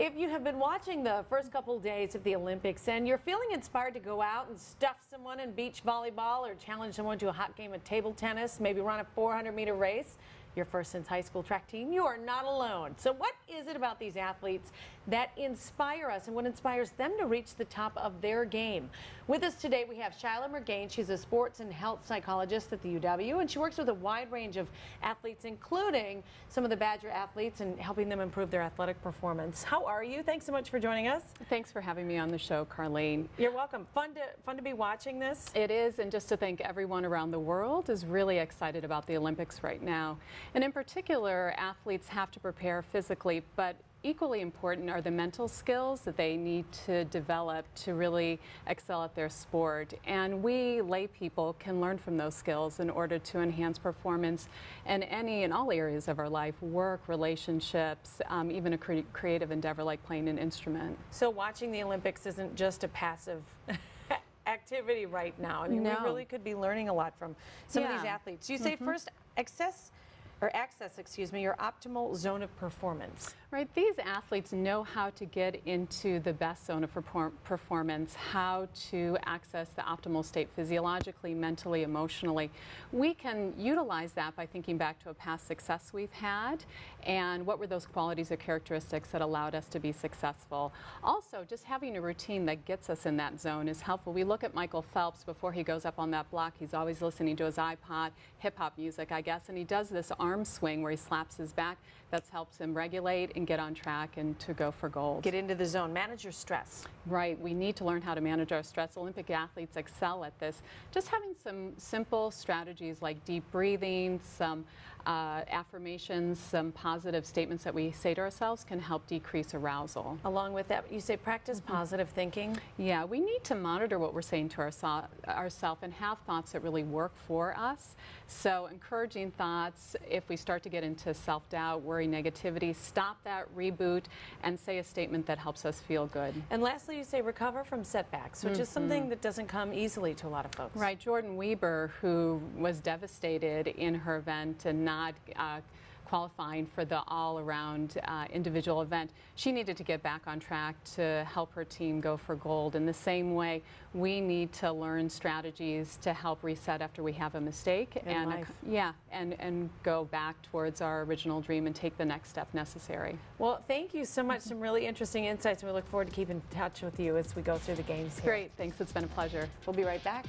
If you have been watching the first couple days of the Olympics and you're feeling inspired to go out and stuff someone in beach volleyball or challenge someone to a hot game of table tennis, maybe run a 400-meter race, your first since high school track team, you are not alone. So what is it about these athletes that inspire us and what inspires them to reach the top of their game? With us today we have Shyla Murgain. She's a sports and health psychologist at the UW, and she works with a wide range of athletes, including some of the Badger athletes, and helping them improve their athletic performance. How are you? Thanks so much for joining us. Thanks for having me on the show, Carlene. You're welcome. Fun to be watching this. It is, and just to think everyone around the world is really excited about the Olympics right now. And in particular, athletes have to prepare physically, but equally important are the mental skills that they need to develop to really excel at their sport. And we lay people can learn from those skills in order to enhance performance in any and all areas of our life: work, relationships, even a creative endeavor like playing an instrument. So watching the Olympics isn't just a passive activity right now. I mean, No. we really could be learning a lot from some of these athletes. You say first access your optimal zone of performance. Right, these athletes know how to get into the best zone of performance, how to access the optimal state physiologically, mentally, emotionally. We can utilize that by thinking back to a past success we've had and what were those qualities or characteristics that allowed us to be successful. Also, just having a routine that gets us in that zone is helpful. We look at Michael Phelps before he goes up on that block. He's always listening to his iPod, hip-hop music, I guess, and he does this arm swing where he slaps his back. That helps him regulate and get on track and to go for gold. Get into the zone, manage your stress. Right, we need to learn how to manage our stress. Olympic athletes excel at this. Just having some simple strategies like deep breathing, some affirmations, some positive statements that we say to ourselves can help decrease arousal. Along with that, you say practice positive thinking. Yeah, we need to monitor what we're saying to ourselves and have thoughts that really work for us. So encouraging thoughts, if we start to get into self-doubt, worry, negativity, stop that, reboot, and say a statement that helps us feel good. And lastly, you say recover from setbacks, which is something that doesn't come easily to a lot of folks. Right, Jordan Weber, who was devastated in her event and not qualifying for the all-around individual event, she needed to get back on track to help her team go for gold. In the same way, we need to learn strategies to help reset after we have a mistake and go back towards our original dream and take the next step necessary. Well, thank you so much. Some really interesting insights, and we look forward to keeping in touch with you as we go through the games here. Great, thanks. It's been a pleasure. We'll be right back.